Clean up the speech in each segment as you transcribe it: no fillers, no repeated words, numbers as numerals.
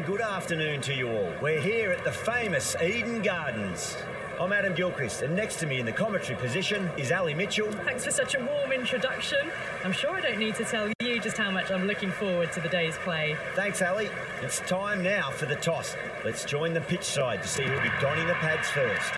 good afternoon to you all. We're here at the famous Eden Gardens. I'm Adam Gilchrist, and next to me in the commentary position is Ali Mitchell. Thanks for such a warm introduction. I'm sure I don't need to tell you just how much I'm looking forward to the day's play. Thanks, Ali. It's time now for the toss. Let's join the pitch side to see who'll be donning the pads first.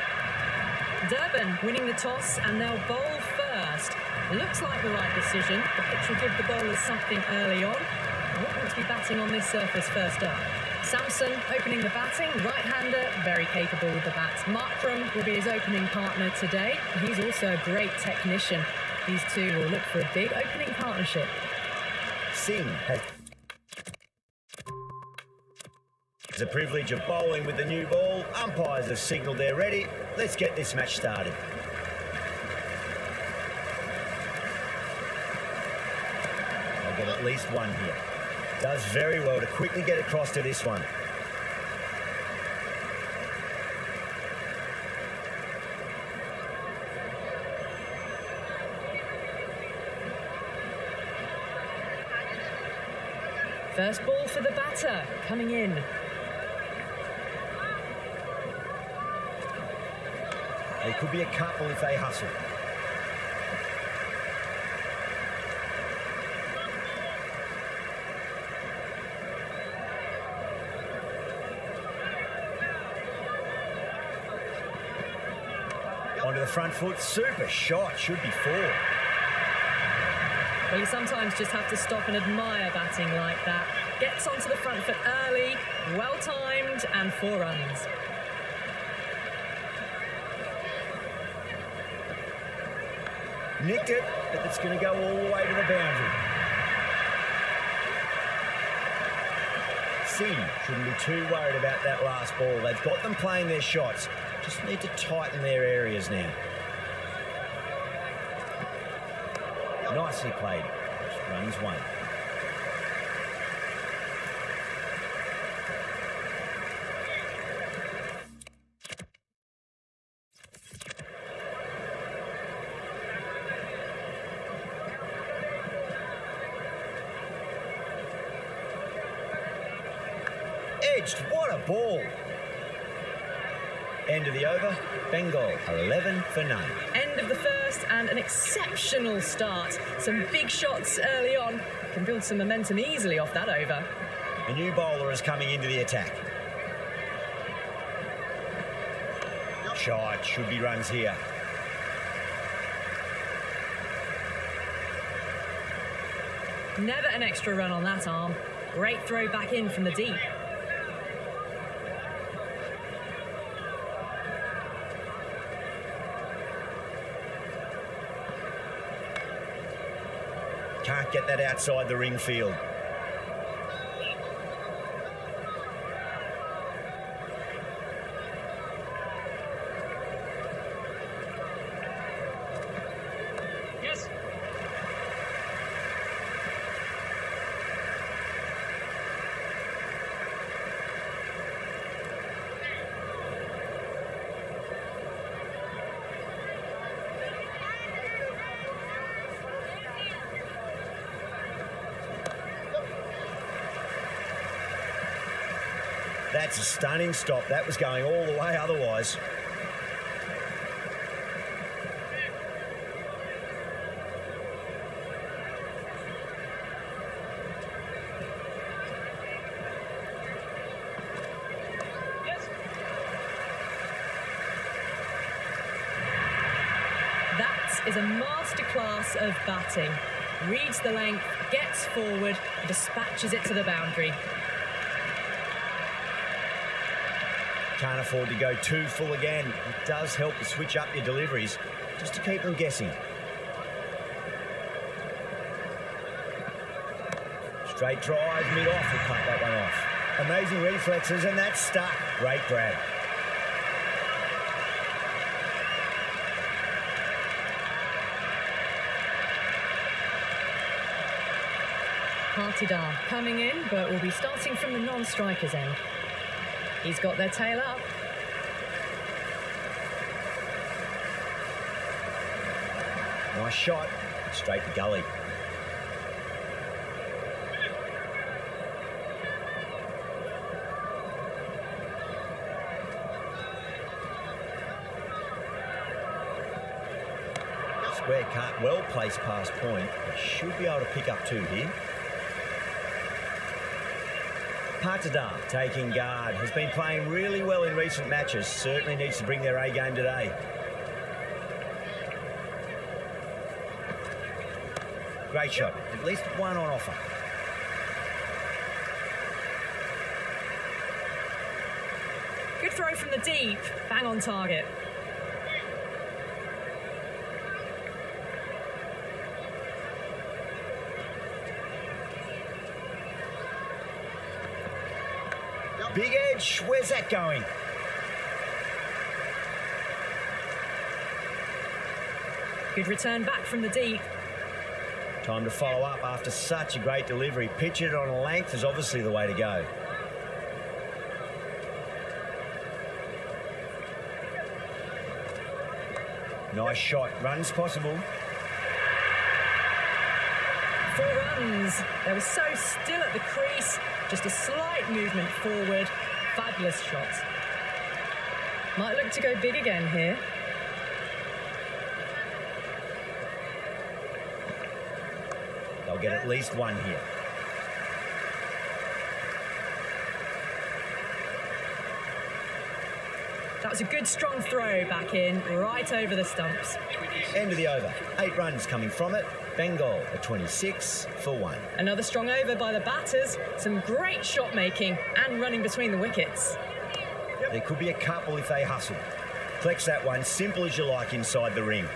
Durban winning the toss, and they'll bowl first. Looks like the right decision. The pitch will give the bowlers something early on. I won't want to be batting on this surface first up. Samson opening the batting, right-hander, very capable with the bat. Markram will be his opening partner today. He's also a great technician. These two will look for a big opening partnership. Singh has the privilege of bowling with the new ball. Umpires have signalled they're ready. Let's get this match started. I'll get at least one here. Does very well to quickly get across to this one. First ball for the batter, coming in. There could be a couple if they hustle. Onto the front foot, super shot, should be four. Well, you sometimes just have to stop and admire batting like that. Gets onto the front foot early, well-timed, and 4 runs. Nicked it, but it's going to go all the way to the boundary. Singh shouldn't be too worried about that last ball. They've got them playing their shots. Just need to tighten their areas now. Nicely played. Just runs one. Edged, what a ball. End of the over, Bengal 11 for none. End of the first, and an exceptional start. Some big shots early on. Can build some momentum easily off that over. A new bowler is coming into the attack. Shot, should be runs here. Never an extra run on that arm. Great throw back in from the deep. Can't get that outside the ring field. Yes. That's a stunning stop. That was going all the way otherwise. Yes. That is a masterclass of batting. Reads the length, gets forward, and dispatches it to the boundary. Can't afford to go too full again. It does help to switch up your deliveries, just to keep them guessing. Straight drive, mid-off, will cut that one off. Amazing reflexes, and that's stuck. Great grab. Partidar coming in, but will be starting from the non-striker's end. He's got their tail up. Nice shot, straight to gully. Square cut, well placed past point. Should be able to pick up two here. Patadar taking guard. Has been playing really well in recent matches. Certainly needs to bring their A game today. Great shot. At least one on offer. Good throw from the deep. Bang on target. Big edge. Where's that going? Good return back from the deep. Time to follow up after such a great delivery. Pitch it on a length is obviously the way to go. Nice shot. Runs possible. 4 runs. They were so still at the crease. Just a slight movement forward. Fabulous shot. Might look to go big again here. They'll get at least one here. That was a good strong throw back in, right over the stumps. End of the over. 8 runs coming from it. Bengal at 26 for 1. Another strong over by the batters. Some great shot making and running between the wickets. There could be a couple if they hustle. Collects that one, simple as you like inside the ring.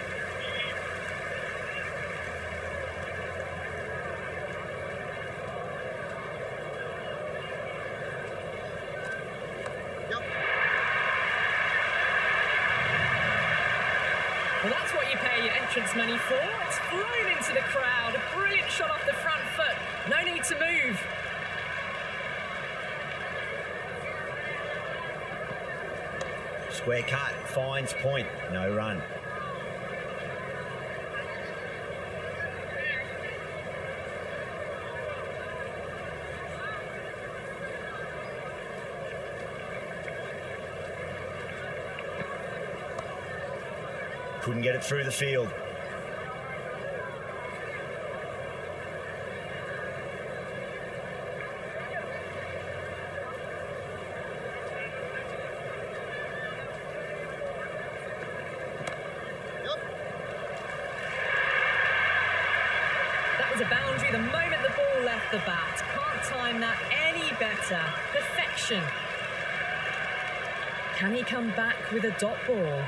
Well, that's what you pay your entrance money for. It's flown into the crowd. A brilliant shot off the front foot. No need to move. Square cut, finds point, no run. Couldn't get it through the field. That was a boundary the moment the ball left the bat. Can't time that any better. Perfection. Can he come back with a dot ball?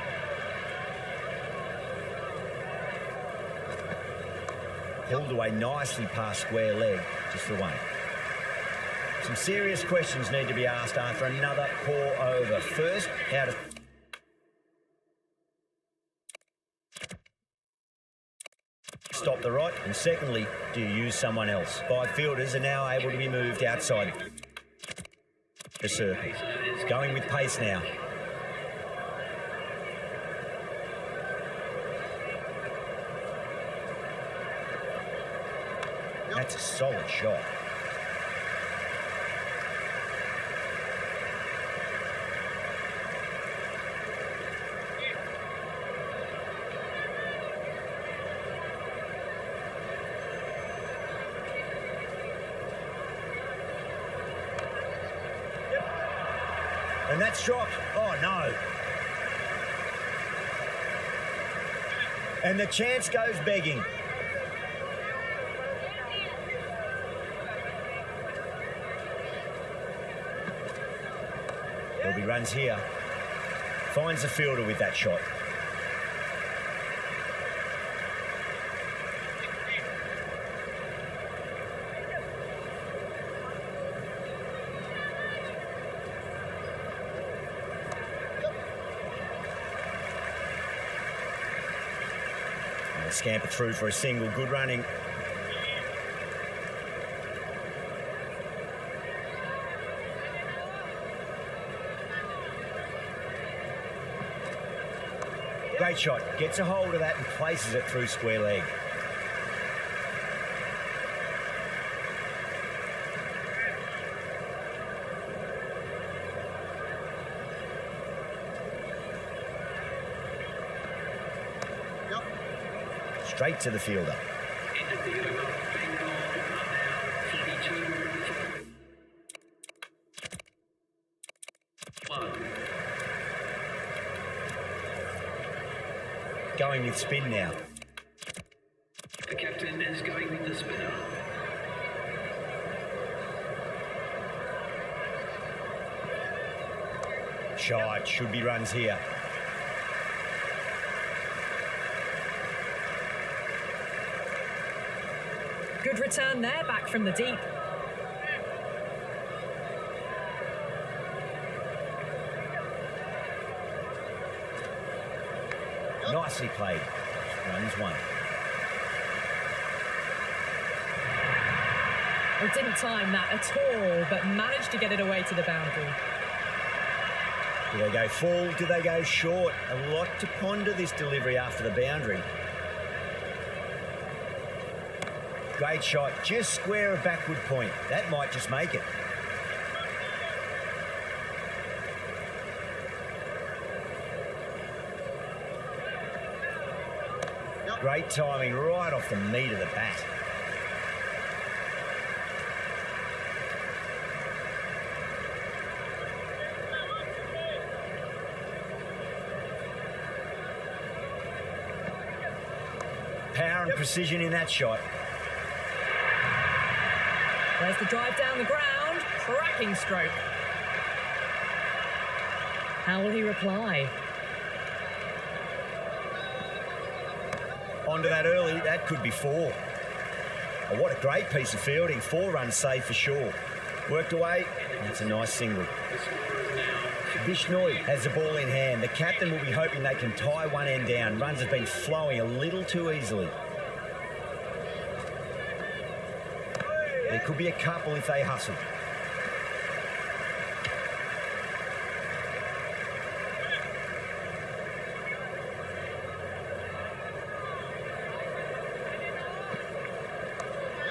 Pulled away nicely past square leg, just the one. Some serious questions need to be asked after another poor over. First, how to stop the rot, and secondly, do you use someone else? 5 fielders are now able to be moved outside the circle. It's going with pace now. That's a solid shot. And that's dropped. Oh, no. And the chance goes begging. There'll be runs here. Finds the fielder with that shot. And they scamper through for a single. Good running. Great shot. Gets a hold of that and places it through square leg. Straight to the fielder. End of the over. Bengal are now 42-1. Going with spin now. The captain is going with the spinner. Shot. Should be runs here. Good return there, back from the deep. Nicely played. Runs one. Well, didn't time that at all, but managed to get it away to the boundary. Do they go full? Do they go short? A lot to ponder this delivery after the boundary. Great shot. Just square of backward point. That might just make it. Great timing right off the meat of the bat. Power and precision in that shot. There's the drive down the ground. Cracking stroke. How will he reply? Onto that early, that could be four. Oh, what a great piece of fielding. 4 runs saved for sure. Worked away, that's a nice single. Bishnoi has the ball in hand. The captain will be hoping they can tie one end down. Runs have been flowing a little too easily. There could be a couple if they hustle.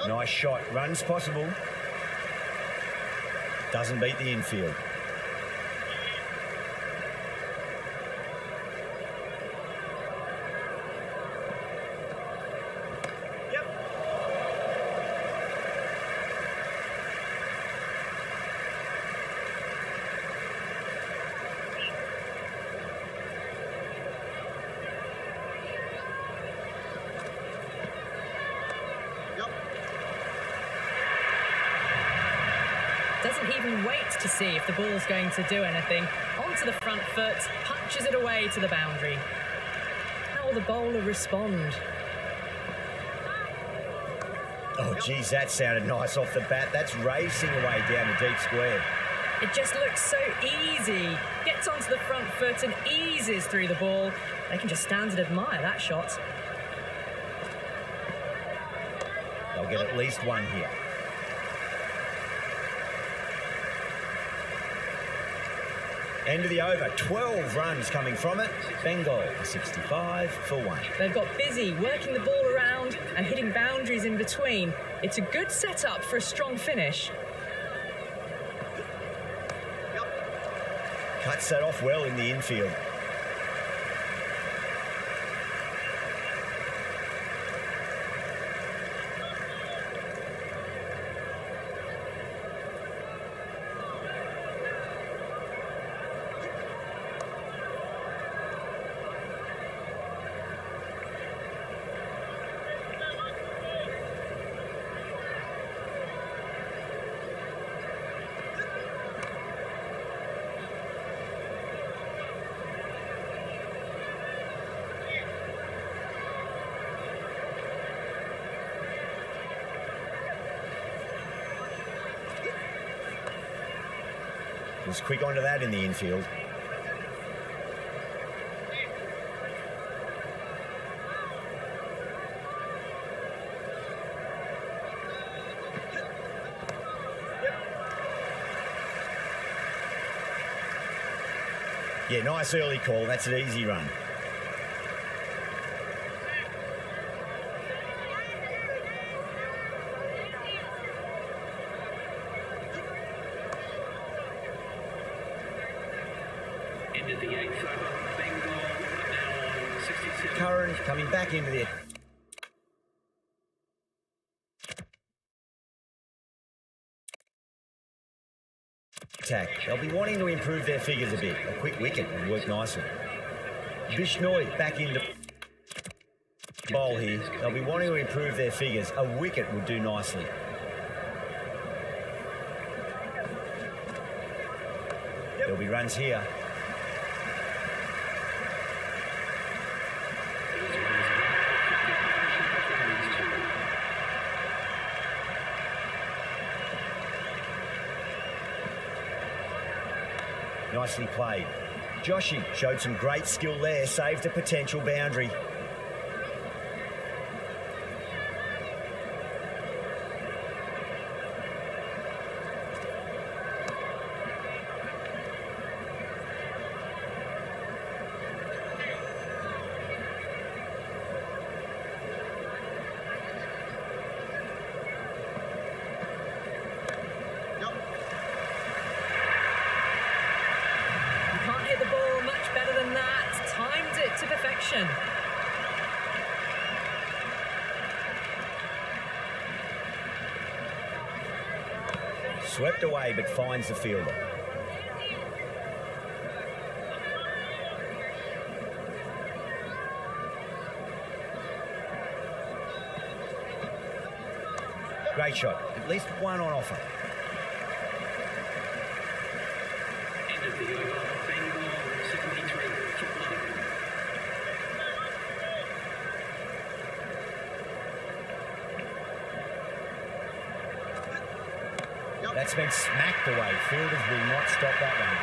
Nice shot. Runs possible. Doesn't beat the infield. Doesn't even wait to see if the ball's going to do anything. Onto the front foot, punches it away to the boundary. How will the bowler respond? Oh, geez, that sounded nice off the bat. That's racing away down the deep square. It just looks so easy. Gets onto the front foot and eases through the ball. They can just stand and admire that shot. They'll get at least one here. End of the over, 12 runs coming from it. Bengal, 65 for 1. They've got busy working the ball around and hitting boundaries in between. It's a good setup for a strong finish. Cuts that off well in the infield. Was quick onto that in the infield. Yeah, nice early call. That's an easy run. End of the 8th over. Bengal are now on 67. Curran coming back into the attack. They'll be wanting to improve their figures a bit. A quick wicket would work nicely. Bishnoi back into bowl here. They'll be wanting to improve their figures. A wicket would do nicely. There'll be runs here. Nicely played. Joshi showed some great skill there, saved a potential boundary. To perfection. Swept away but finds the fielder. Great shot. At least one on offer. End of the over. Bengal 73. That's been smacked away. Fielders will not stop that one.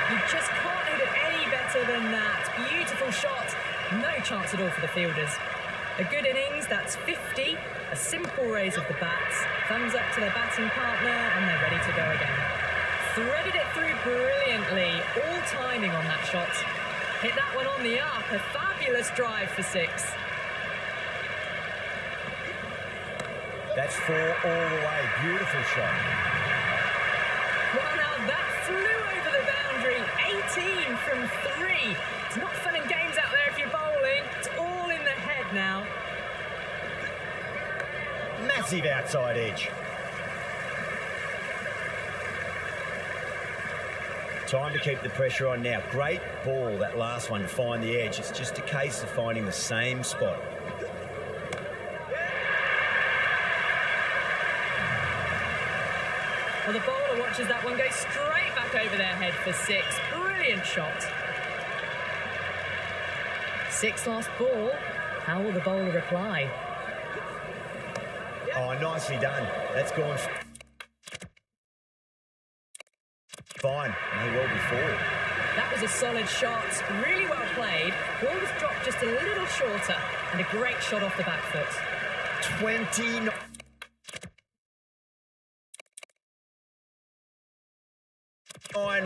You just can't hit it any better than that. Beautiful shot. No chance at all for the fielders. A good innings, that's 50. A simple raise of the bats. Thumbs up to their batting partner and they're ready to go again. Threaded it through brilliantly. All timing on that shot. Hit that one on the up. A fabulous drive for 6. That's 4 all the way. Beautiful shot. Well, now that flew over the boundary. 18 from 3. It's not fun and games out there if you're bowling. It's all in the head now. Massive outside edge. Time to keep the pressure on now. Great ball, that last one, to find the edge. It's just a case of finding the same spot. Well, the bowler watches that one go straight back over their head for 6. Brilliant shot. 6 last ball. How will the bowler reply? Oh, nicely done. That's gone fine. May well be 4. That was a solid shot. Really well played. Ball was dropped just a little shorter. And a great shot off the back foot. 29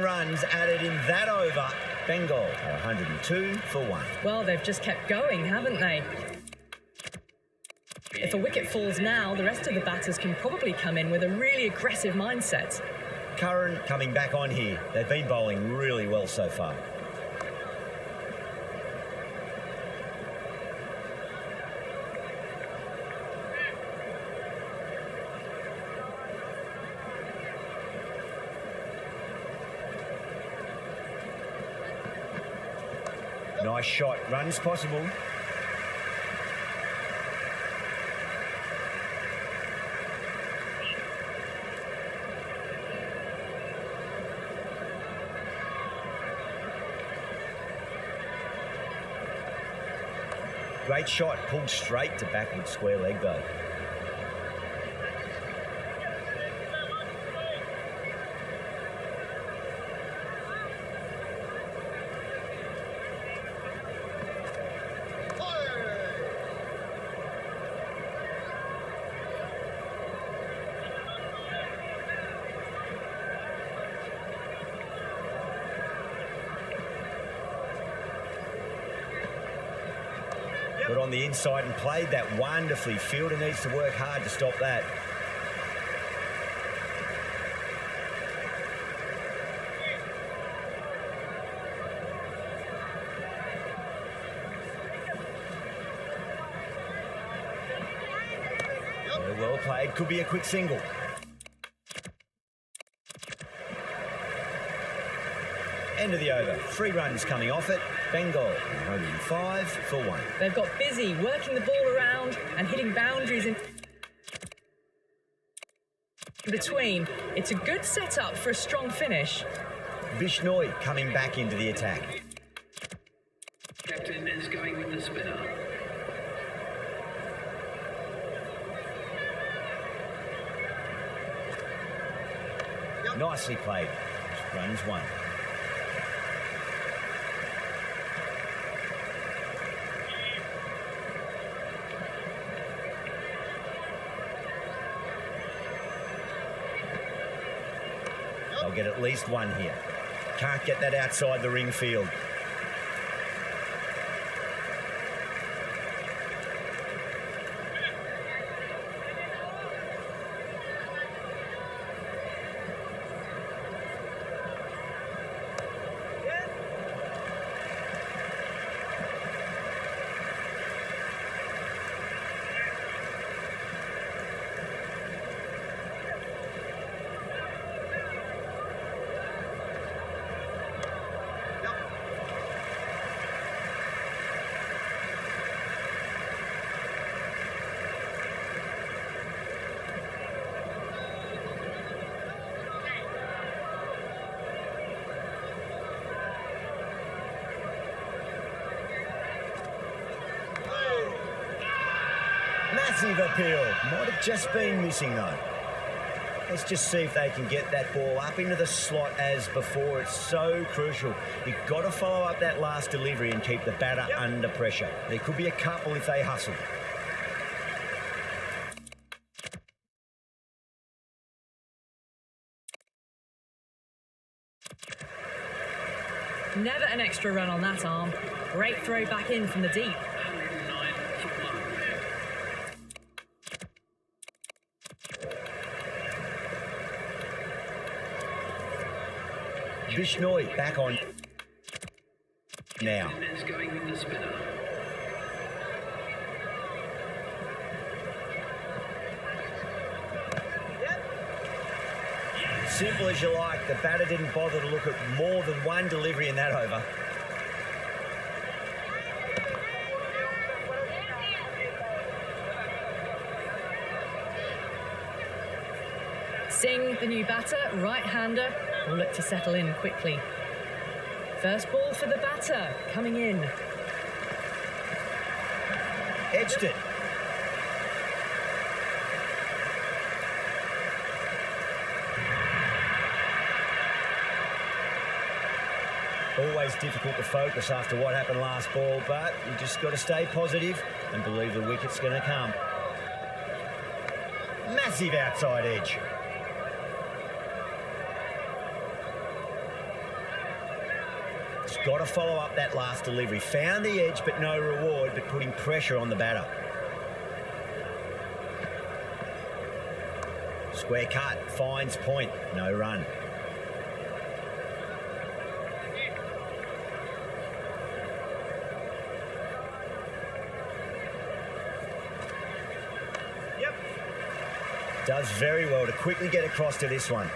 runs added in that over. Bengal are 102 for 1. Well, they've just kept going, haven't they? If a wicket falls now, the rest of the batters can probably come in with a really aggressive mindset. Curran coming back on here. They've been bowling really well so far. Nice shot. Runs possible. Great shot. Pulled straight to backward square leg though. Got on the inside and played that wonderfully. Fielder needs to work hard to stop that. Very well played. Could be a quick single. End of the over. 3 runs coming off it. Bengal holding 5 for 1. They've got busy working the ball around and hitting boundaries in between. It's a good setup for a strong finish. Bishnoi coming back into the attack. Captain is going with the spinner. Nicely played. Runs 1. They'll get at least 1 here. Can't get that outside the ring field. Massive appeal. Might have just been missing though. Let's just see if they can get that ball up into the slot as before. It's so crucial. You've got to follow up that last delivery and keep the batter under pressure. There could be a couple if they hustle. Never an extra run on that arm. Great throw back in from the deep. 109 for 1. Bishnoi back on now. Captain is going with the spinner. Simple as you like. The batter didn't bother to look at more than 1 delivery in that over. Singh, the new batter, right-hander, will look to settle in quickly. First ball for the batter, coming in. Edged it. Always difficult to focus after what happened last ball, but you just got to stay positive and believe the wicket's going to come. Massive outside edge. Just got to follow up that last delivery. Found the edge, but no reward, but putting pressure on the batter. Square cut, finds point, no run. Does very well to quickly get across to this one.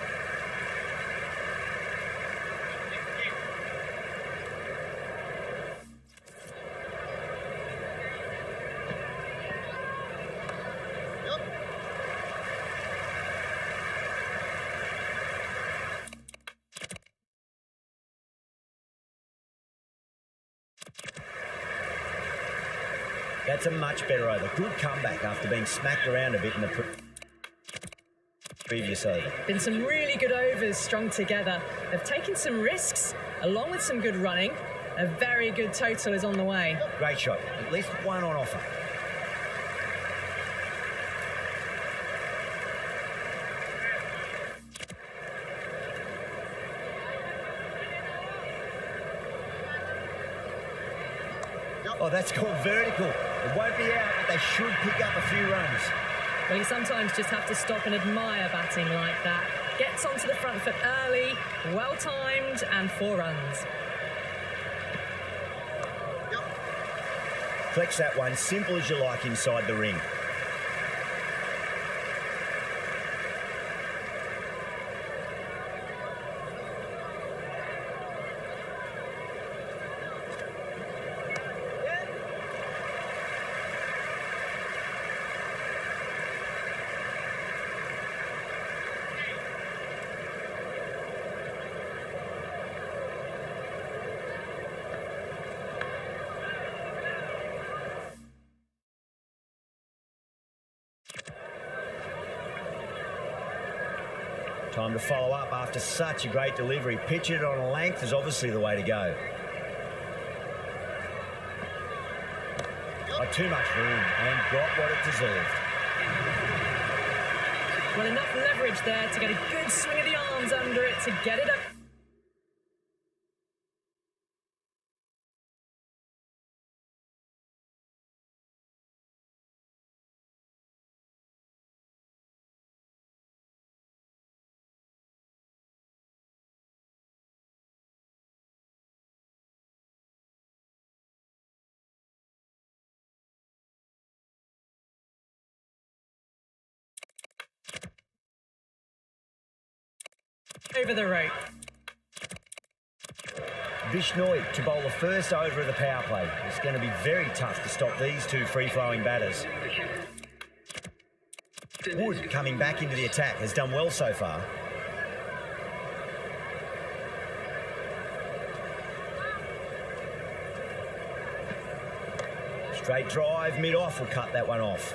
That's a much better over. Good comeback after being smacked around a bit in the previous over. Been some really good overs strung together. They've taken some risks, along with some good running. A very good total is on the way. Great shot. At least 1 on offer. Oh, that's gone vertical. It won't be out, but they should pick up a few runs. Well, you sometimes just have to stop and admire batting like that. Gets onto the front foot early, well-timed, and 4 runs. Collects that one, simple as you like inside the ring. Time to follow up after such a great delivery. Pitch it on a length is obviously the way to go. Too much room and got what it deserved. Well, enough leverage there to get a good swing of the arms under it to get it up. Over the rope. Bishnoi to bowl the first over of the power play. It's going to be very tough to stop these two free-flowing batters. Wood coming back into the attack has done well so far. Straight drive, mid-off will cut that one off.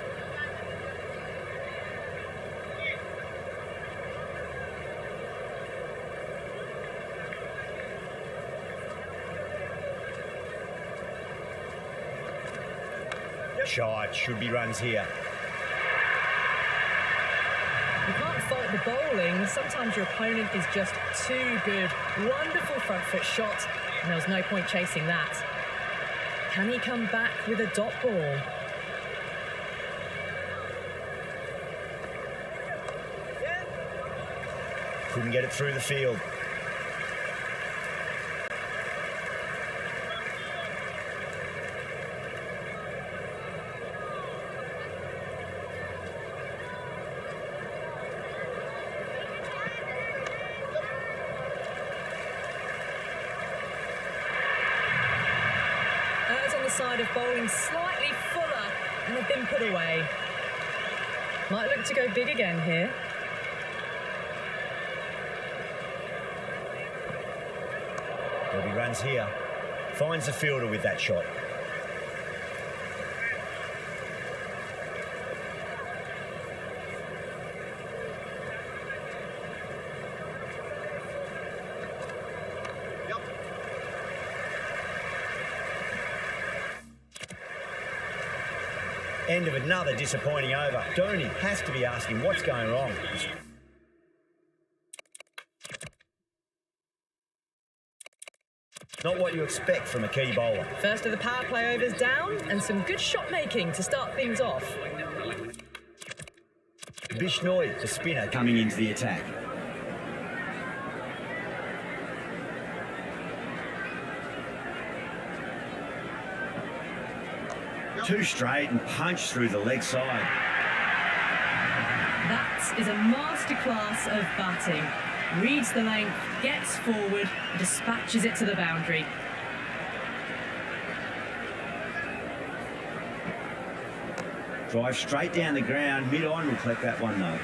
Shot, should be runs here. You can't fault the bowling. Sometimes your opponent is just too good. Wonderful front foot shot, and there was no point chasing that. Can he come back with a dot ball? Couldn't get it through the field. Side of bowling slightly fuller and have been put away. Might look to go big again here. There'll be runs here. Finds the fielder with that shot. End of another disappointing over. Dhoni has to be asking what's going wrong. Not what you expect from a key bowler. First of the power play overs down and some good shot making to start things off. Bishnoi, the spinner, coming into the attack. Two straight and punch through the leg side. That is a masterclass of batting. Reads the length, gets forward, dispatches it to the boundary. Drive straight down the ground, mid-on will collect that one though.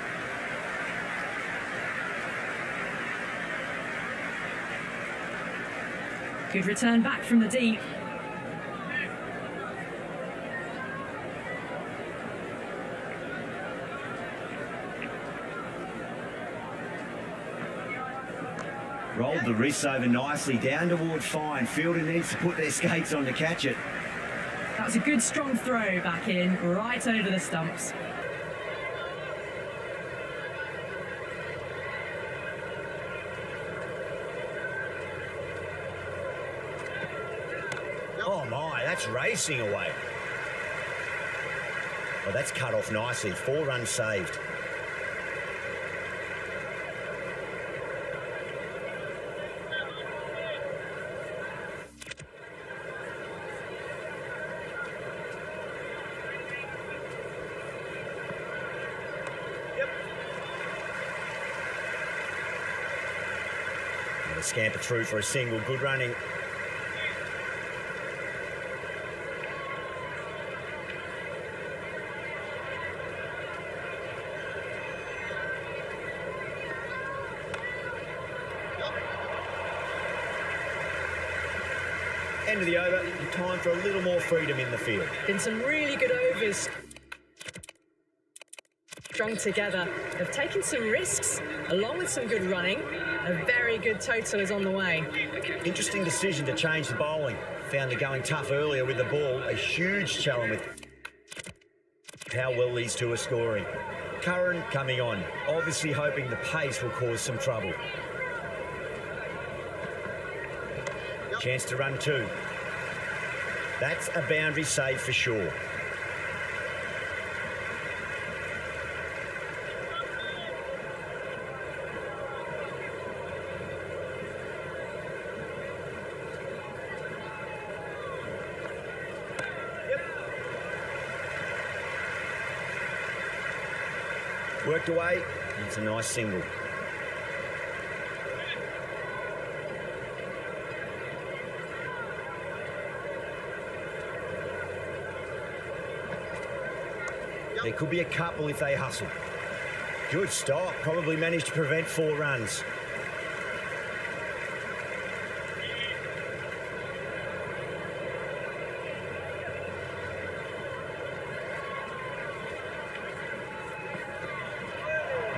Good return back from the deep. Rolled the wrists over nicely, down toward fine. Fielder needs to put their skates on to catch it. That was a good strong throw back in, right over the stumps. Oh my, that's racing away. Well, that's cut off nicely. 4 runs saved. Scamper through for a single, good running. End of the over, time for a little more freedom in the field. Been some really good overs. strung together. They've taken some risks, along with some good running. A very good total is on the way. Interesting decision to change the bowling. Found the going tough earlier with the ball. A huge challenge with how well these two are scoring. Curran coming on, obviously hoping the pace will cause some trouble. Chance to run two. That's a boundary save for sure. Worked away, it's a nice single. There could be a couple if they hustle. Good stop, probably managed to prevent 4 runs.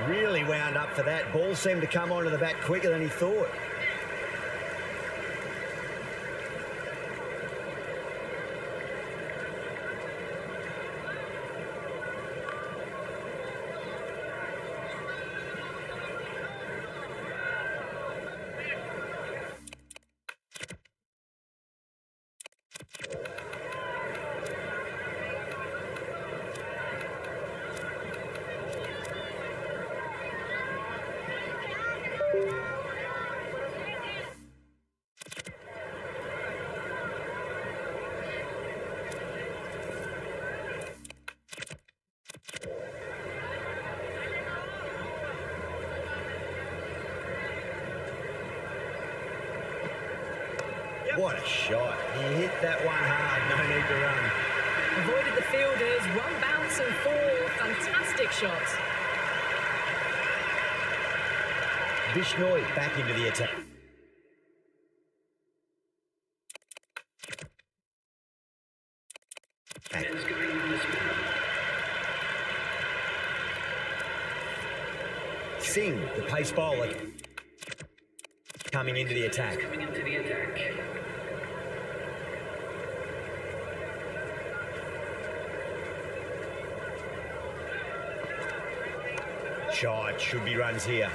Really wound up for that. Ball seemed to come onto the bat quicker than he thought. What a shot. He hit that one hard. No need to run. Avoided the fielders, one bounce and 4. Fantastic shots. Bishnoi back into the attack. Singh, the pace bowler, coming into the attack. Shot, should be runs here.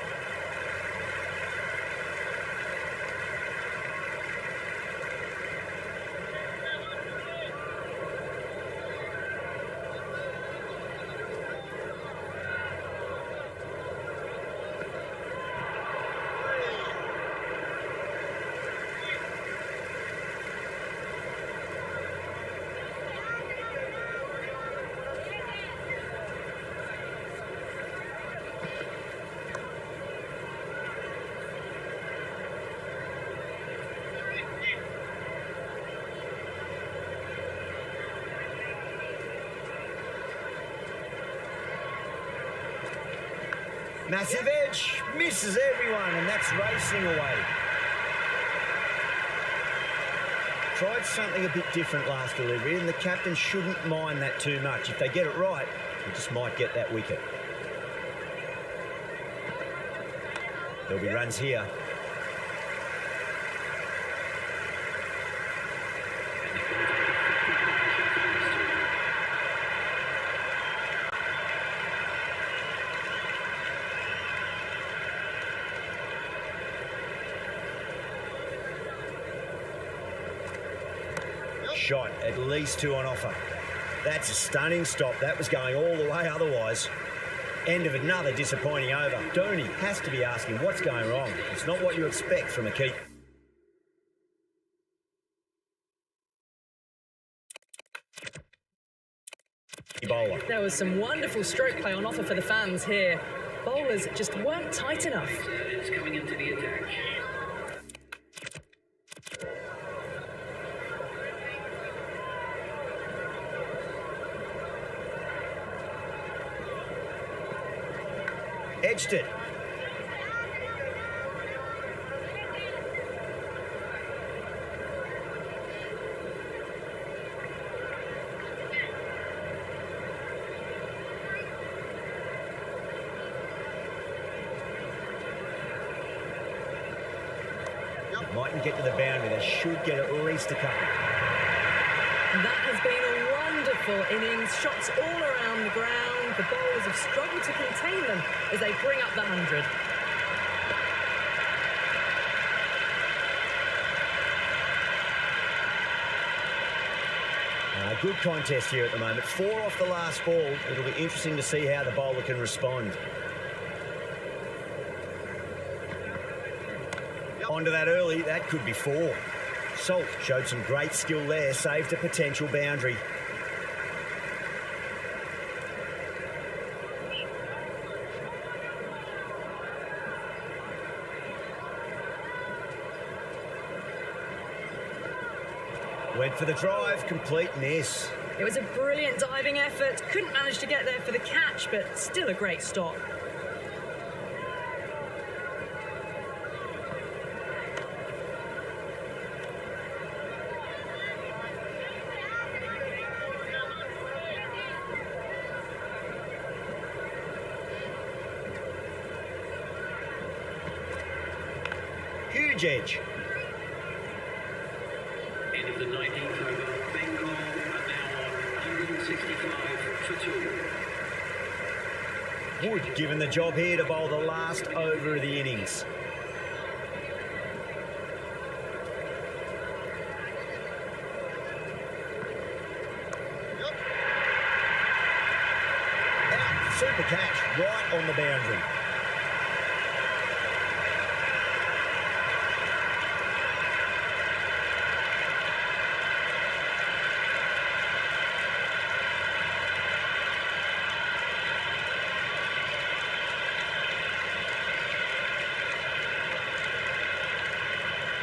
Massive edge, misses everyone, and that's racing away. Tried something a bit different last delivery, and the captain shouldn't mind that too much. If they get it right, they just might get that wicket. There'll be runs here. Shot, at least 2 on offer. That's a stunning stop. That was going all the way otherwise. End of another disappointing over. Dhoni has to be asking what's going wrong. It's not what you expect from a keeper. Bowler. There was some wonderful stroke play on offer for the fans here. Bowlers just weren't tight enough. It's coming into the attack. Edged it. Mightn't get to the boundary. They should get at least a couple. That has been a wonderful innings. Shots all around the ground. The bowlers have struggled to contain them as they bring up the 100. Good contest here at the moment. 4 off the last ball. It'll be interesting to see how the bowler can respond. Onto that early. That could be 4. Salt showed some great skill there. Saved a potential boundary. Went for the drive, complete miss. It was a brilliant diving effort. Couldn't manage to get there for the catch, but still a great stop. Huge edge. End of the 19th over. Bengal are now on 165 for 2. Wood given the job here to bowl the last over of the innings. Super catch right on the boundary.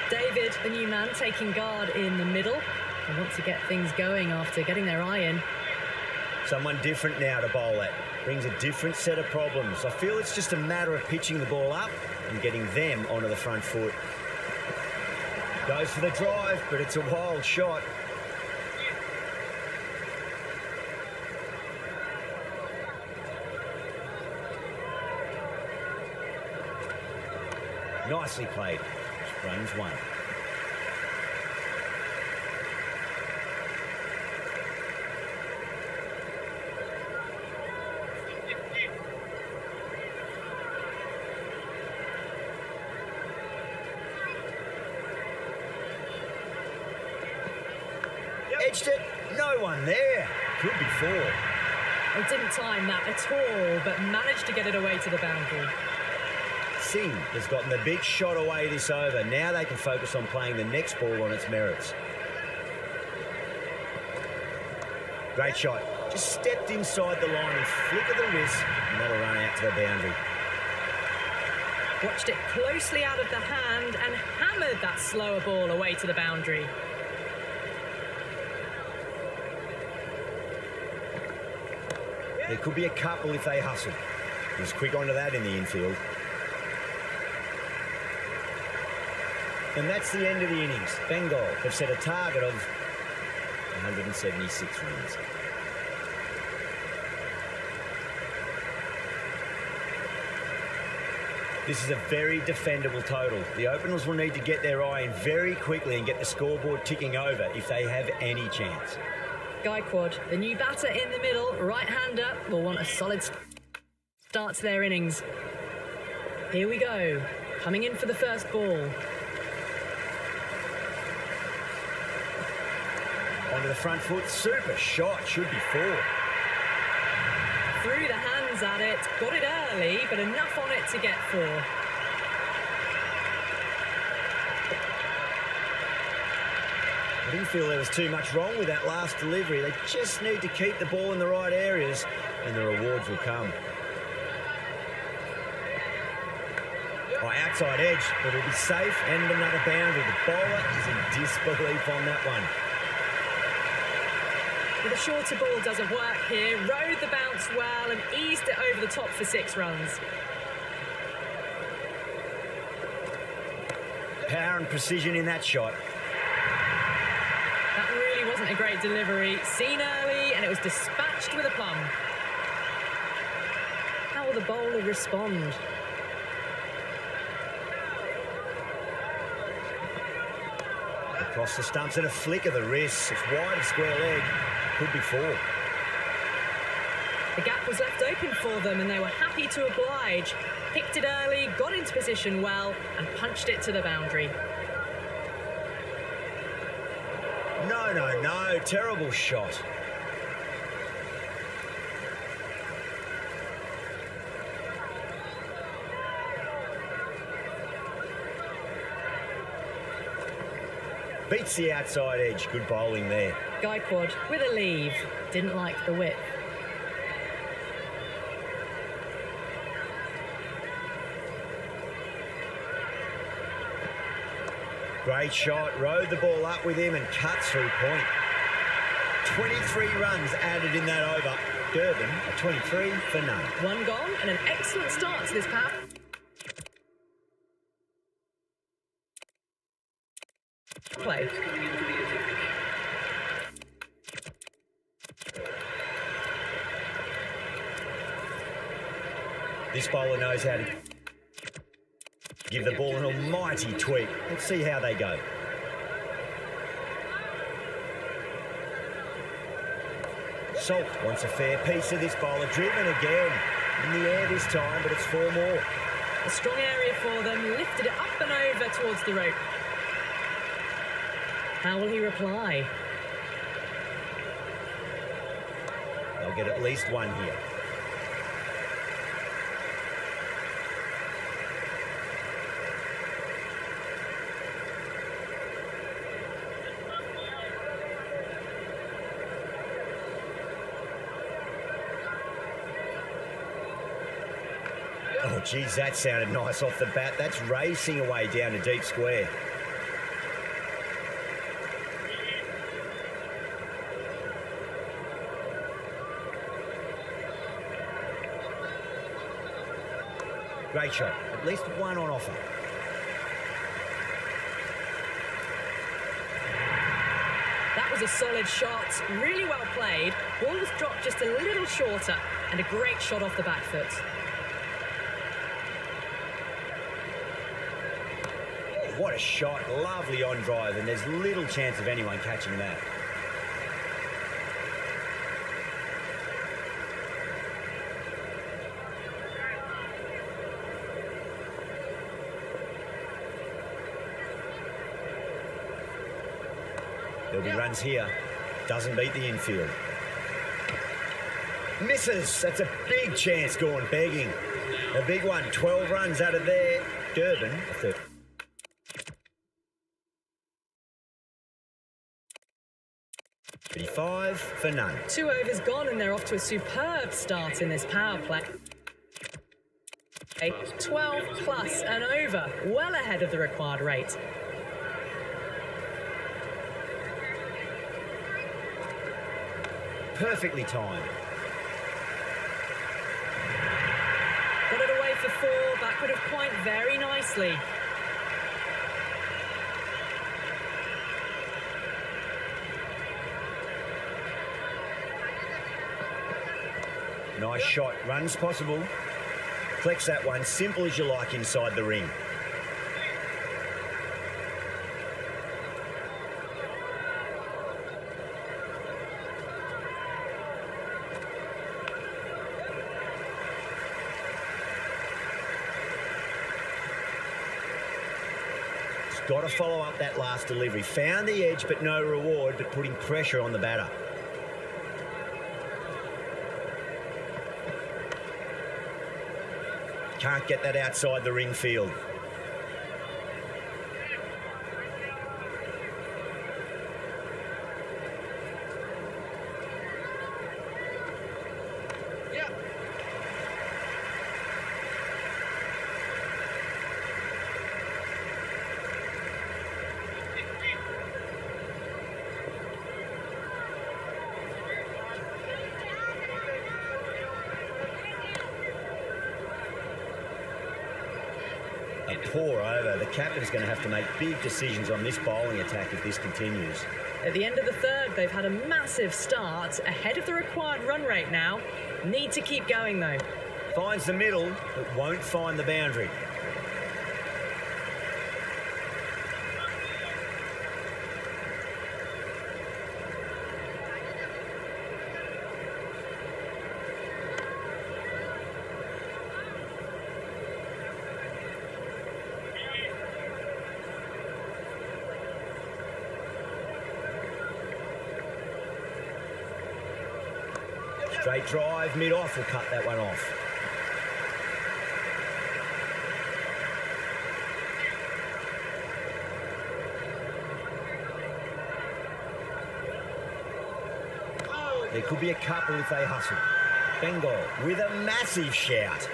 David, the new man, taking guard in the middle. They want to get things going after getting their eye in. Someone different now to bowl at. Brings a different set of problems. I feel it's just a matter of pitching the ball up and getting them onto the front foot. Goes for the drive, but it's a wild shot. Nicely played. Runs 1. Edged it. No one there. Could be 4. They didn't time that at all, but managed to get it away to the boundary. Singh has gotten the big shot away this over. Now they can focus on playing the next ball on its merits. Great shot. Just stepped inside the line and flick of the wrist, and that'll run out to the boundary. Watched it closely out of the hand and hammered that slower ball away to the boundary. There could be a couple if they hustle. He was quick onto that in the infield. And that's the end of the innings. Bengal have set a target of 176 runs. This is a very defendable total. The openers will need to get their eye in very quickly and get the scoreboard ticking over if they have any chance. Gaikwad, the new batter in the middle, right-hander, will want a solid start to their innings. Here we go, coming in for the first ball. Onto the front foot, super shot, should be 4. Threw the hands at it, got it early, but enough on it to get 4. I didn't feel there was too much wrong with that last delivery. They just need to keep the ball in the right areas and the rewards will come. Oh, outside edge, but it'll be safe and another boundary. The bowler is in disbelief on that one. But the shorter ball doesn't work here. Rode the bounce well and eased it over the top for 6 runs. Power and precision in that shot. That really wasn't a great delivery. Seen early and it was dispatched with a plum. How will the bowler respond? Across the stumps and a flick of the wrist. It's wide of square leg. Could be 4. The gap was left open for them and they were happy to oblige. Picked it early, got into position well and punched it to the boundary. No. Terrible shot. Beats the outside edge. Good bowling there. Gaikwad with a leave. Didn't like the width. Great shot. Rode the ball up with him and cut through point. 23 runs added in that over. Durban a 23 for none. 1 gone and an excellent start to this power play. Coming into the attack. This bowler knows how to give the ball an almighty tweak. Let's see how they go. Salt wants a fair piece of this bowler. Driven again. In the air this time, but it's 4 more. A strong area for them, lifted it up and over towards the rope. How will he reply? They'll get at least 1 here. Oh, geez, that sounded nice off the bat. That's racing away down to deep square. Great shot. At least 1 on offer. That was a solid shot, really well played. Ball was dropped just a little shorter and a great shot off the back foot. What a shot. Lovely on drive, and there's little chance of anyone catching that. There'll be runs here. Doesn't beat the infield. Misses. That's a big chance going begging. A big one. 12 runs out of there. Durban, 35 for none. 2 overs gone and they're off to a superb start in this power play. 12 plus and over, well ahead of the required rate. Perfectly timed. Got it away for 4, backward of point very nicely. Nice shot. Runs possible. Flex that one. Simple as you like inside the ring. Got to follow up that last delivery. Found the edge, but no reward, but putting pressure on the batter. Can't get that outside the ring field. A poor over. The captain's going to have to make big decisions on this bowling attack if this continues. At the end of the third, they've had a massive start, ahead of the required run rate now. Need to keep going though. Finds the middle, but won't find the boundary. Straight drive, mid-off will cut that one off. There could be a couple if they hustle. Bengal with a massive shout.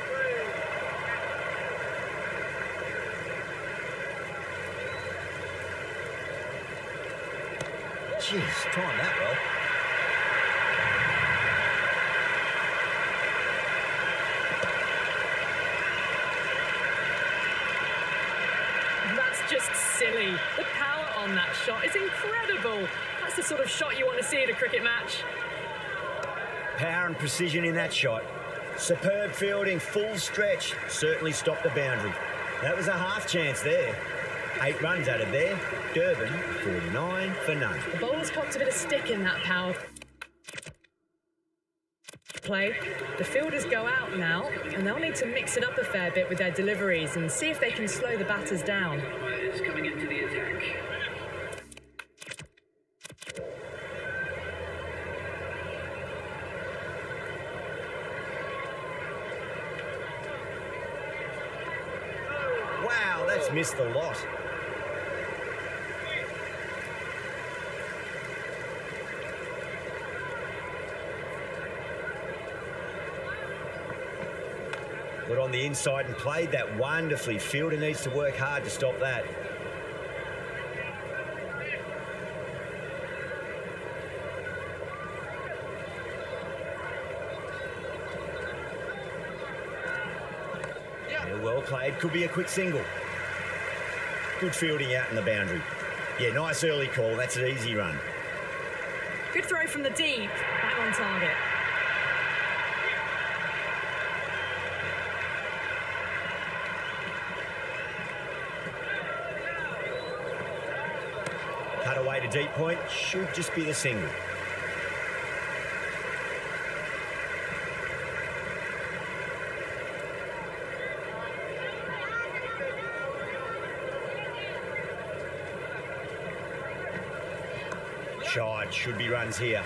Jeez, time that well. That's just silly. The power on that shot is incredible. That's the sort of shot you want to see at a cricket match. Power and precision in that shot. Superb fielding, full stretch. Certainly stopped the boundary. That was a half chance there. 8 runs out of there. Durban, 49 for none. The bowler's copped a bit of stick in that power play. The fielders go out now, and they'll need to mix it up a fair bit with their deliveries and see if they can slow the batters down. Is coming into the attack. Wow, that's missed the lot. Got on the inside and played that wonderfully. Fielder needs to work hard to stop that. Yeah, well played. Could be a quick single. Good fielding out in the boundary. Yeah, nice early call. That's an easy run. Good throw from the deep. Back on target. Cut away to deep point. Should just be the single. Shot. Should be runs here.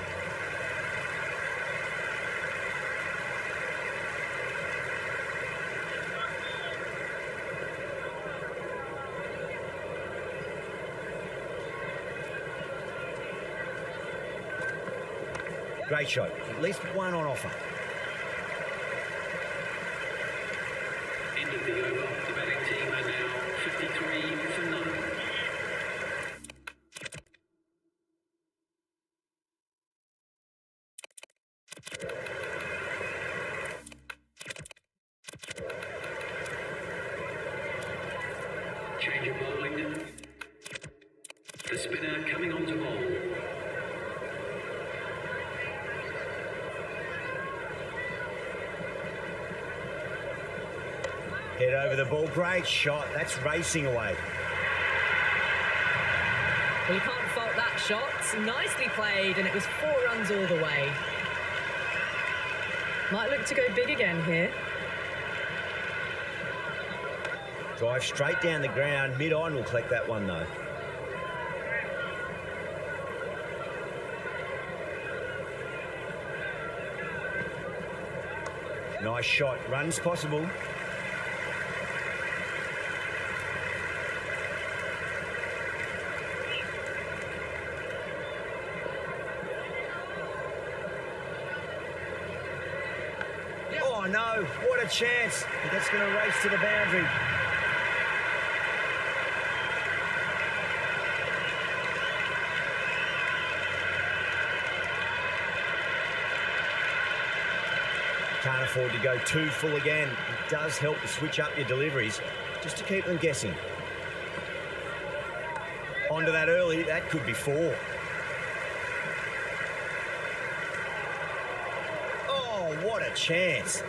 Great shot. At least one on offer. End of the over. The batting team are now 53 for none. Change of bowling. The spinner coming on to bowl. Head over the ball. Great shot. That's racing away. Well, you can't fault that shot. Nicely played, and it was 4 runs all the way. Might look to go big again here. Drive straight down the ground. Mid-on will collect that one, though. Nice shot. Runs possible. Oh, no. What a chance. That's going to race to the boundary. Can't afford to go too full again. It does help to switch up your deliveries just to keep them guessing. Onto that early. That could be 4. Oh, what a chance.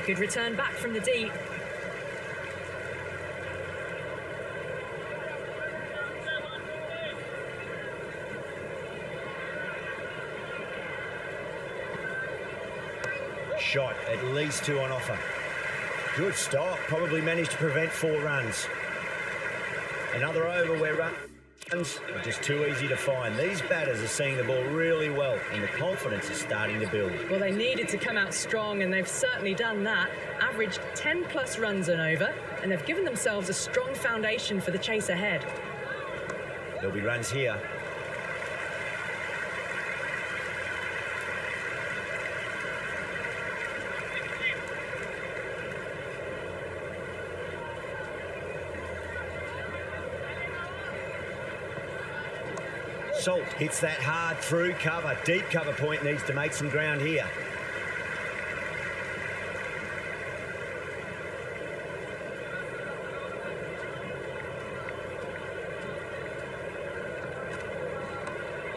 Good return back from the deep. Shot, at least 2 on offer. Good stop, probably managed to prevent 4 runs. Another over where are just too easy to find. These batters are seeing the ball really well and the confidence is starting to build. Well, they needed to come out strong and they've certainly done that. Averaged 10 plus runs and over, and they've given themselves a strong foundation for the chase ahead. There'll be runs here. Salt hits that hard through cover. Deep cover point needs to make some ground here.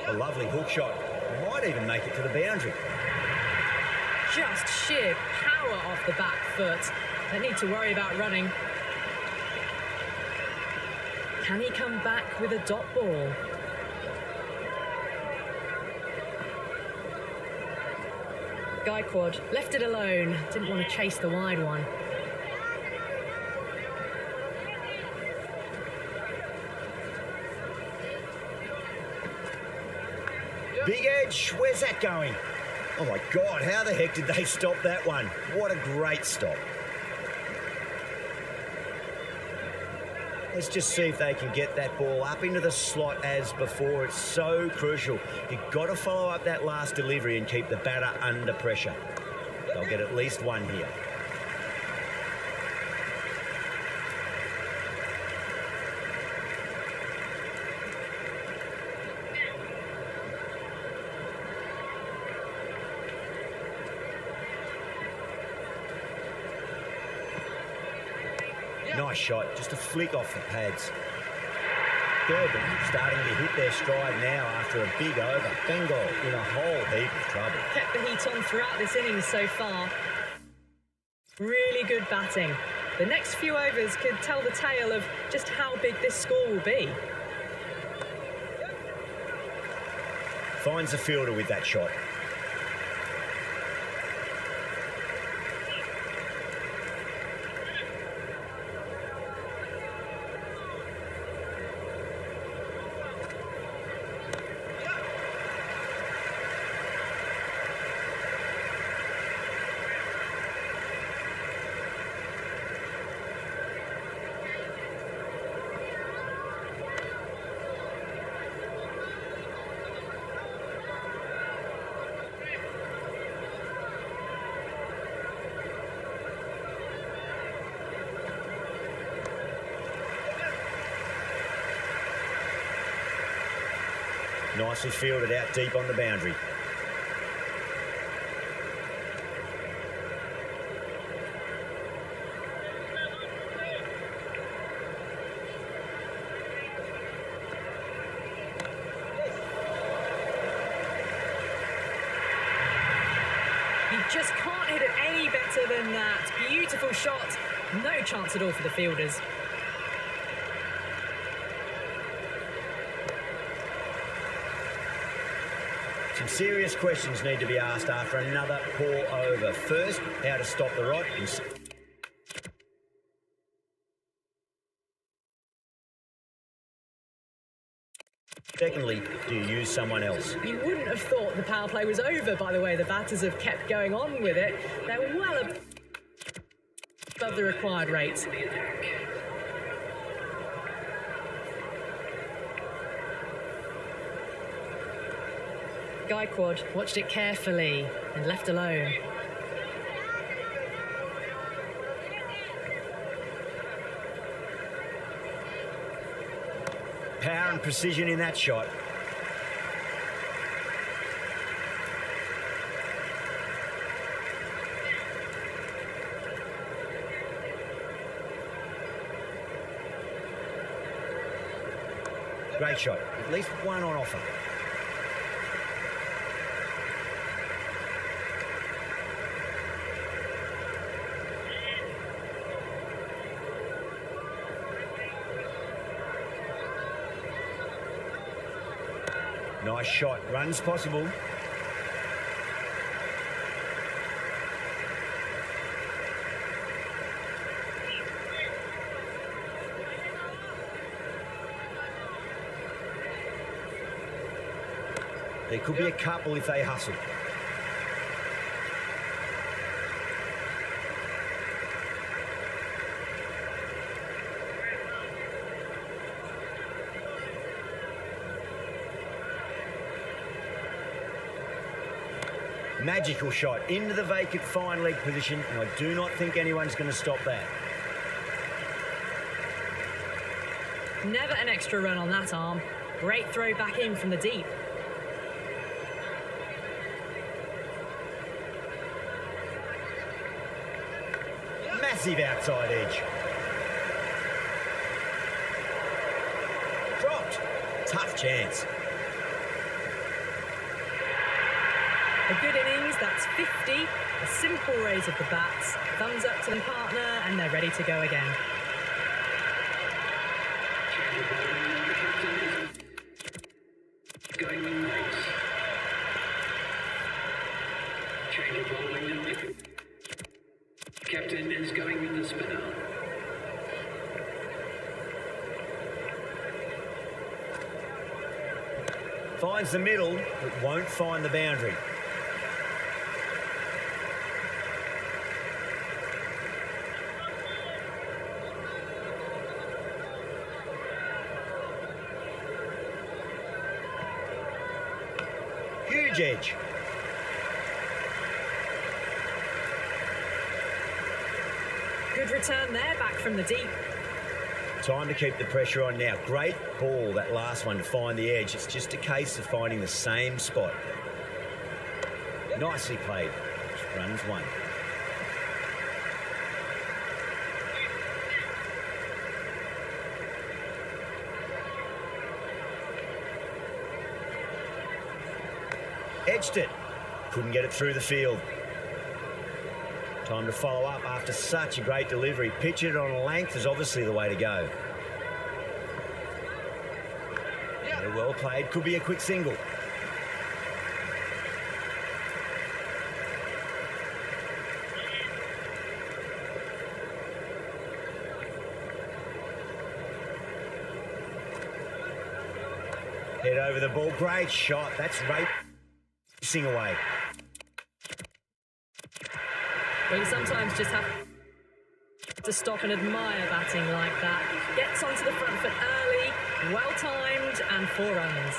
A lovely hook shot. Might even make it to the boundary. Just sheer power off the back foot. Don't need to worry about running. Can he come back with a dot ball? Gaikwad left it alone. Didn't want to chase the wide one. Big edge, where's that going? Oh my God, how the heck did they stop that one? What a great stop. Let's just see if they can get that ball up into the slot as before. It's so crucial. You've got to follow up that last delivery and keep the batter under pressure. They'll get at least one here. Nice shot, just a flick off the pads. Durban starting to hit their stride now after a big over. Bengal in a whole heap of trouble. Kept the heat on throughout this innings so far. Really good batting. The next few overs could tell the tale of just how big this score will be. Finds the fielder with that shot. Nicely fielded out deep on the boundary. You just can't hit it any better than that. Beautiful shot. No chance at all for the fielders. Some serious questions need to be asked after another poor over. First, how to stop the rot. And secondly, do you use someone else? You wouldn't have thought the power play was over by the way the batters have kept going on with it. They're well above the required rate. Gaikwad watched it carefully and left alone. Power and precision in that shot. Great shot. At least one on offer. Nice shot. Runs possible. There could be a couple if they hustle. Magical shot into the vacant fine leg position, and I do not think anyone's going to stop that. Never an extra run on that arm. Great throw back in from the deep. Massive outside edge. Dropped. Tough chance. A good innings, that's 50. A simple raise of the bats. Thumbs up to the partner, and they're ready to go again. Going in race. Change of bowling. Captain is going with the spinner. Finds the middle, but won't find the boundary. Huge edge. Good return there, back from the deep. Time to keep the pressure on now. Great ball, that last one, to find the edge. It's just a case of finding the same spot. Nicely played. Runs one. Edged it. Couldn't get it through the field. Time to follow up after such a great delivery. Pitch it on a length is obviously the way to go. Very well played. Could be a quick single. Head over the ball. Great shot. That's racing away. Well, you sometimes just have to stop and admire batting like that. Gets onto the front foot early, well timed, and 4 runs.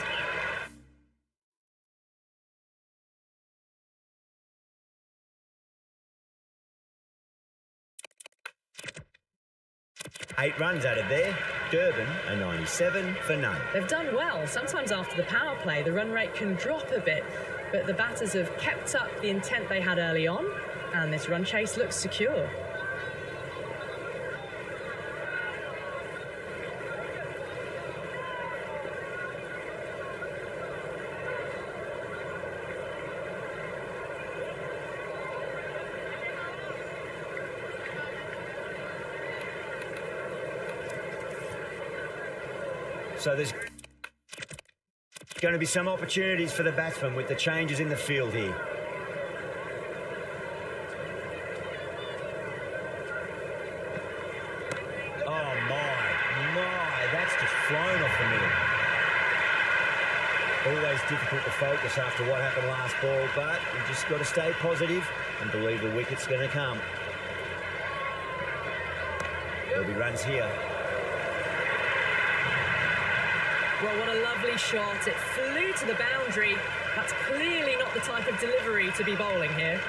Eight runs out of there. Durban, a 97 for none. They've done well. Sometimes after the power play, the run rate can drop a bit, but the batters have kept up the intent they had early on, and this run chase looks secure. So there's going to be some opportunities for the batsmen with the changes in the field here. Oh my, that's just flown off the middle. Always difficult to focus after what happened last ball, but you've just got to stay positive and believe the wicket's going to come. There'll be runs here. Well, what a lovely shot. It flew to the boundary. That's clearly not the type of delivery to be bowling here.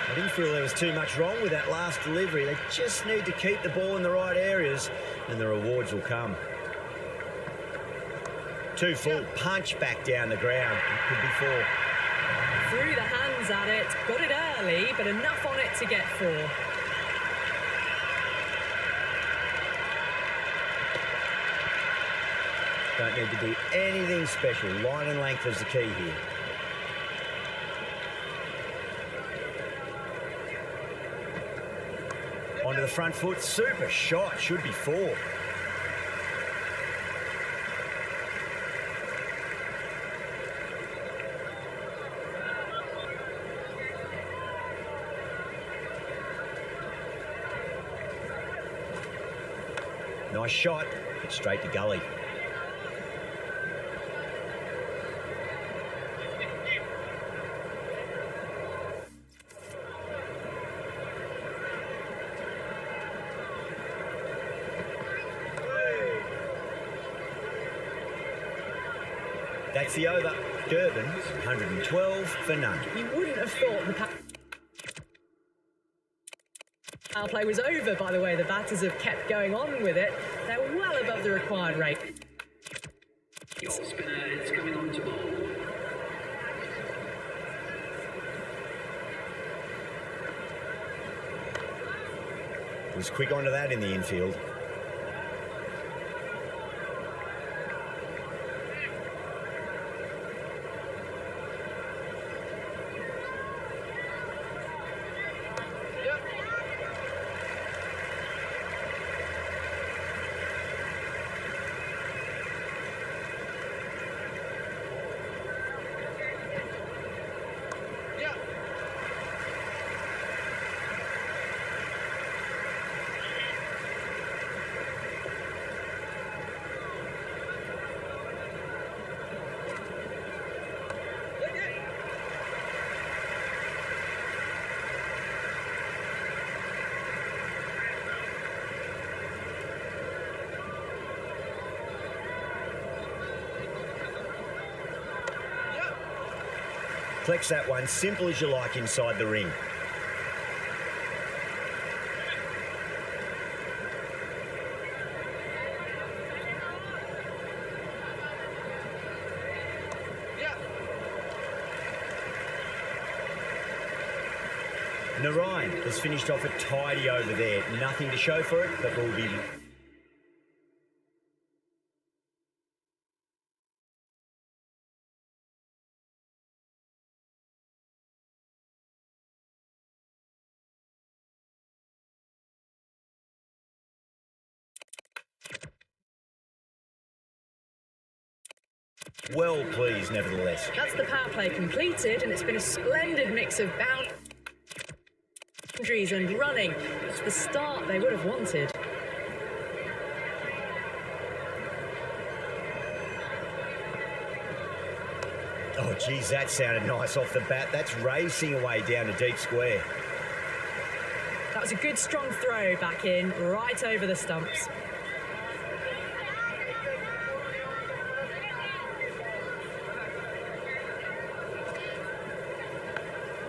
I didn't feel there was too much wrong with that last delivery. They just need to keep the ball in the right areas and the rewards will come. 2 full, punch back down the ground. It could be 4. Threw the hands at it, got it early, but enough on it to get 4. Don't need to do anything special. Line and length is the key here. Onto the front foot. Super shot. Should be 4. Nice shot. Straight to gully. That's the over. Durban, 112 for none. You wouldn't have thought the power play was over, by the way. The batters have kept going on with it. They're well above the required rate. Spinner, it's coming on to bowl. Was quick onto that in the infield. Flex that one, simple as you like inside the ring. Narayan has finished off a tidy over there. Nothing to show for it, but will be... well pleased, nevertheless. That's the power play completed, and it's been a splendid mix of boundaries and running. It's the start they would have wanted. Oh, geez, that sounded nice off the bat. That's racing away down to deep square. That was a good, strong throw back in, right over the stumps.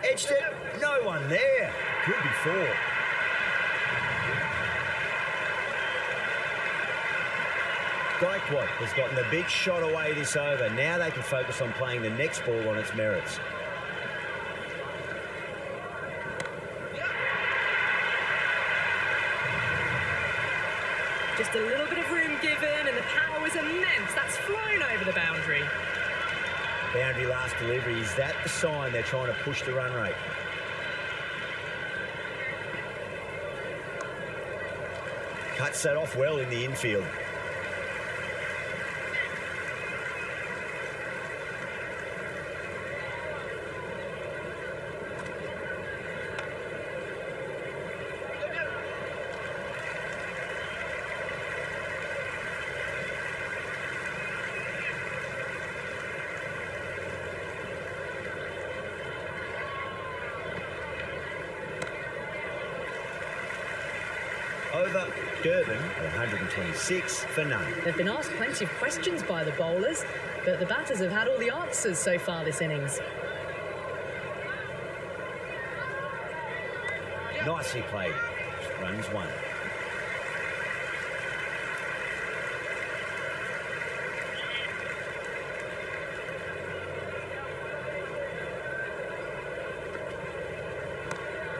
Edged it, no one there. Could be four. Gaikwad has gotten the big shot away this over. Now they can focus on playing the next ball on its merits. Just a little bit of room given, and the power was immense. That's flown over the boundary. Boundary last delivery, is that the sign they're trying to push the run rate? Cuts that off well in the infield. Over Durban, 126 for none. They've been asked plenty of questions by the bowlers, but the batters have had all the answers so far this innings. Nicely played. Runs one.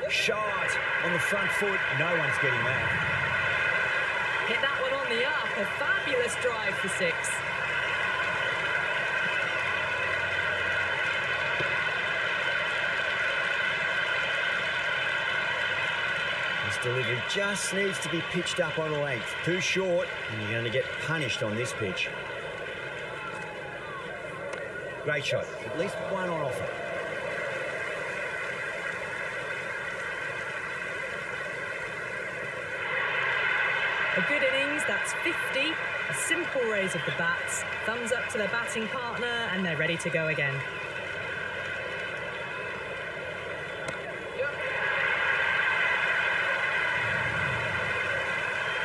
Shot on the front foot. No one's getting that. Hit that one on the up. A fabulous drive for six. This delivery just needs to be pitched up on a length. Too short, and you're going to get punished on this pitch. Great shot. At least one on offer. A good innings, that's 50. A simple raise of the bats. Thumbs up to their batting partner, and they're ready to go again.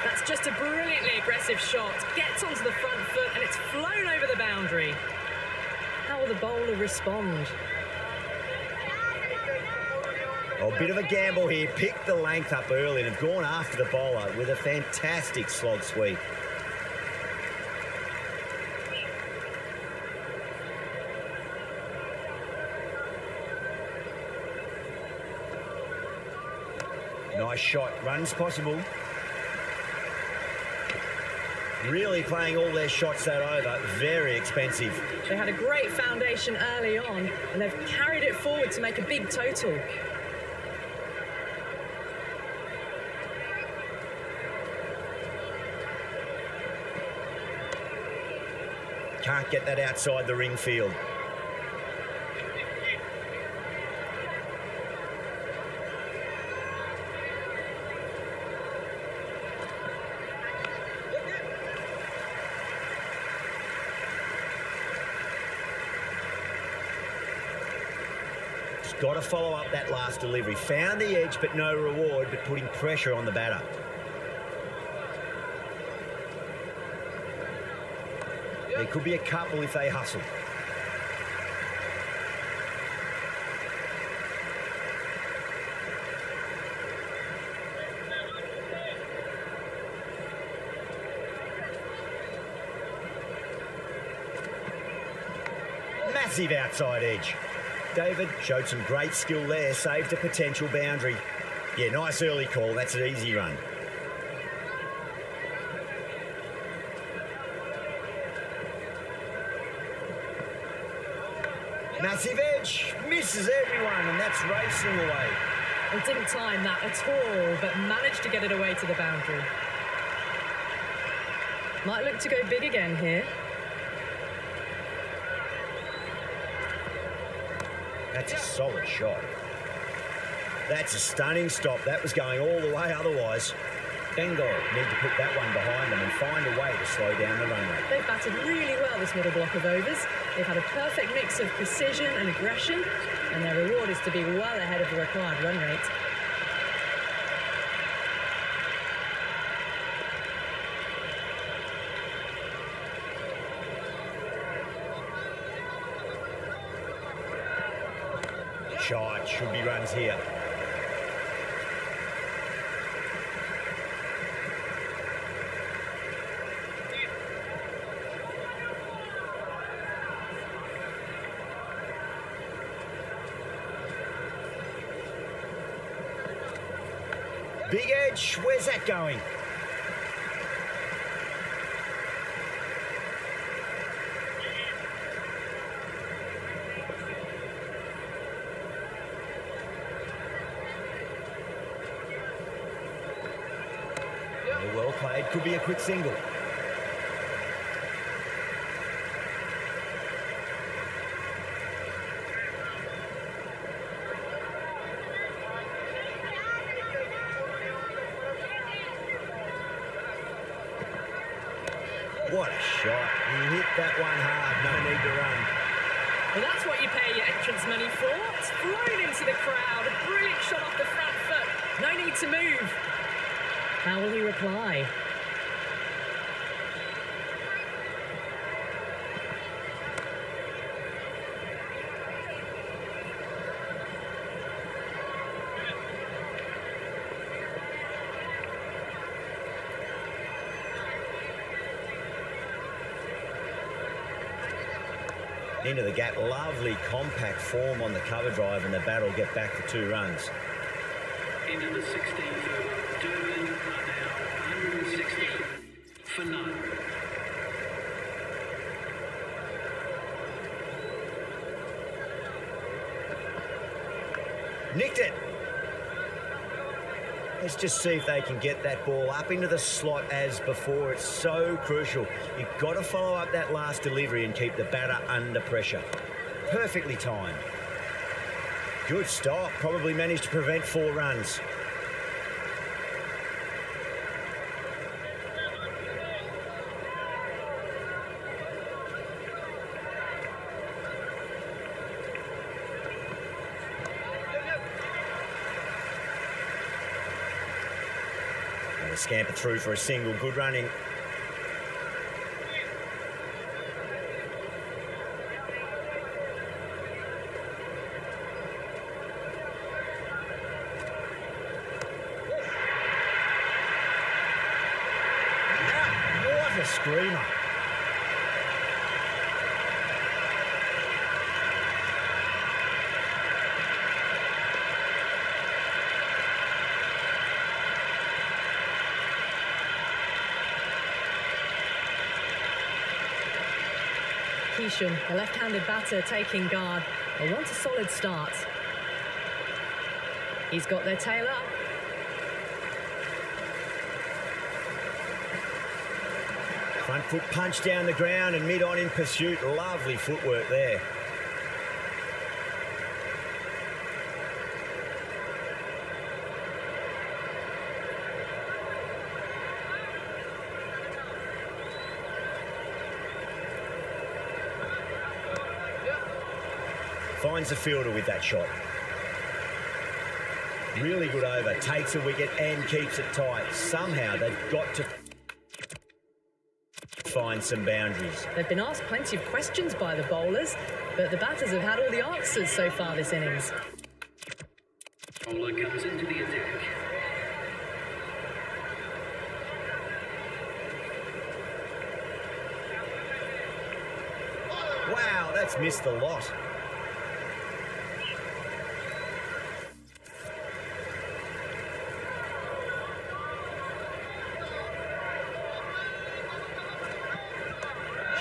That's just a brilliantly aggressive shot. Gets onto the front foot, and it's flown over the boundary. will the bowler respond? Oh, a bit of a gamble here. Picked the length up early and have gone after the bowler with a fantastic slog sweep. Nice shot. Runs possible. Really playing all their shots that over. Very expensive. They had a great foundation early on, and they've carried it forward to make a big total. Can't get that outside the ring field. Just got to follow up that last delivery. Found the edge, but no reward, but putting pressure on the batter. There could be a couple if they hustle. Massive outside edge. David showed some great skill there, saved a potential boundary. Yeah, nice early call. That's an easy run. Massive edge, misses everyone, and that's racing away. They didn't time that at all, but managed to get it away to the boundary. Might look to go big again here. That's a solid shot. That's a stunning stop. That was going all the way otherwise. Bengal need to put that one behind them and find a way to slow down the run rate. They've batted really well this middle block of overs. They've had a perfect mix of precision and aggression, and their reward is to be well ahead of the required run rate. Shot, should be runs here. Big edge, where's that going? Well played, could be a quick single. What a shot. He hit that one hard, no need to run. Well, that's what you pay your entrance money for. It's flown into the crowd. A brilliant shot off the front foot. No need to move. How will he reply? Into the gap, lovely compact form on the cover drive, and the bat will get back for 2 runs. Into the 16th over, Durban are now 160 for none. Nicked it. Let's just see if they can get that ball up into the slot as before. It's so crucial. You've got to follow up that last delivery and keep the batter under pressure. Perfectly timed. Good stop. Probably managed to prevent 4 runs. Scamper through for a single. Good running. screamer. Keesham, the left-handed batter, taking guard. They want a solid start. He's got their tail up. Front foot punch down the ground and mid-on in pursuit. Lovely footwork there. Finds the fielder with that shot. Really good over. Takes a wicket and keeps it tight. Somehow they've got to find some boundaries. They've been asked plenty of questions by the bowlers, but the batters have had all the answers so far this innings. Bowler comes into the attack. Wow, that's missed the lot.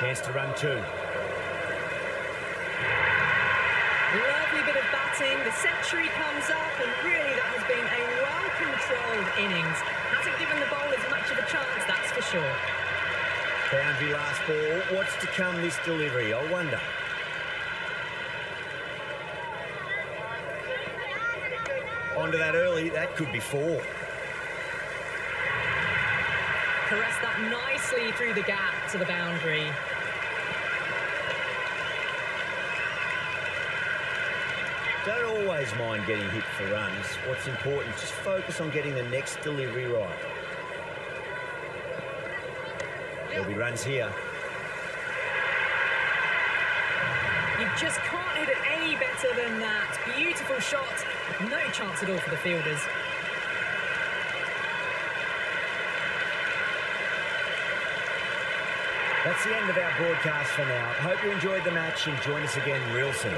Chance to run two. Lovely bit of batting. The century comes up, and really that has been a well-controlled innings. Hasn't given the bowlers much of a chance, that's for sure. Boundary last ball. What's to come this delivery? I wonder. Onto that early. That could be four. Caressed that nicely through the gap to the boundary. Don't always mind getting hit for runs. What's important is just focus on getting the next delivery right. There'll be runs here. You just can't hit it any better than that. Beautiful shot. No chance at all for the fielders. That's the end of our broadcast for now. Hope you enjoyed the match and join us again real soon.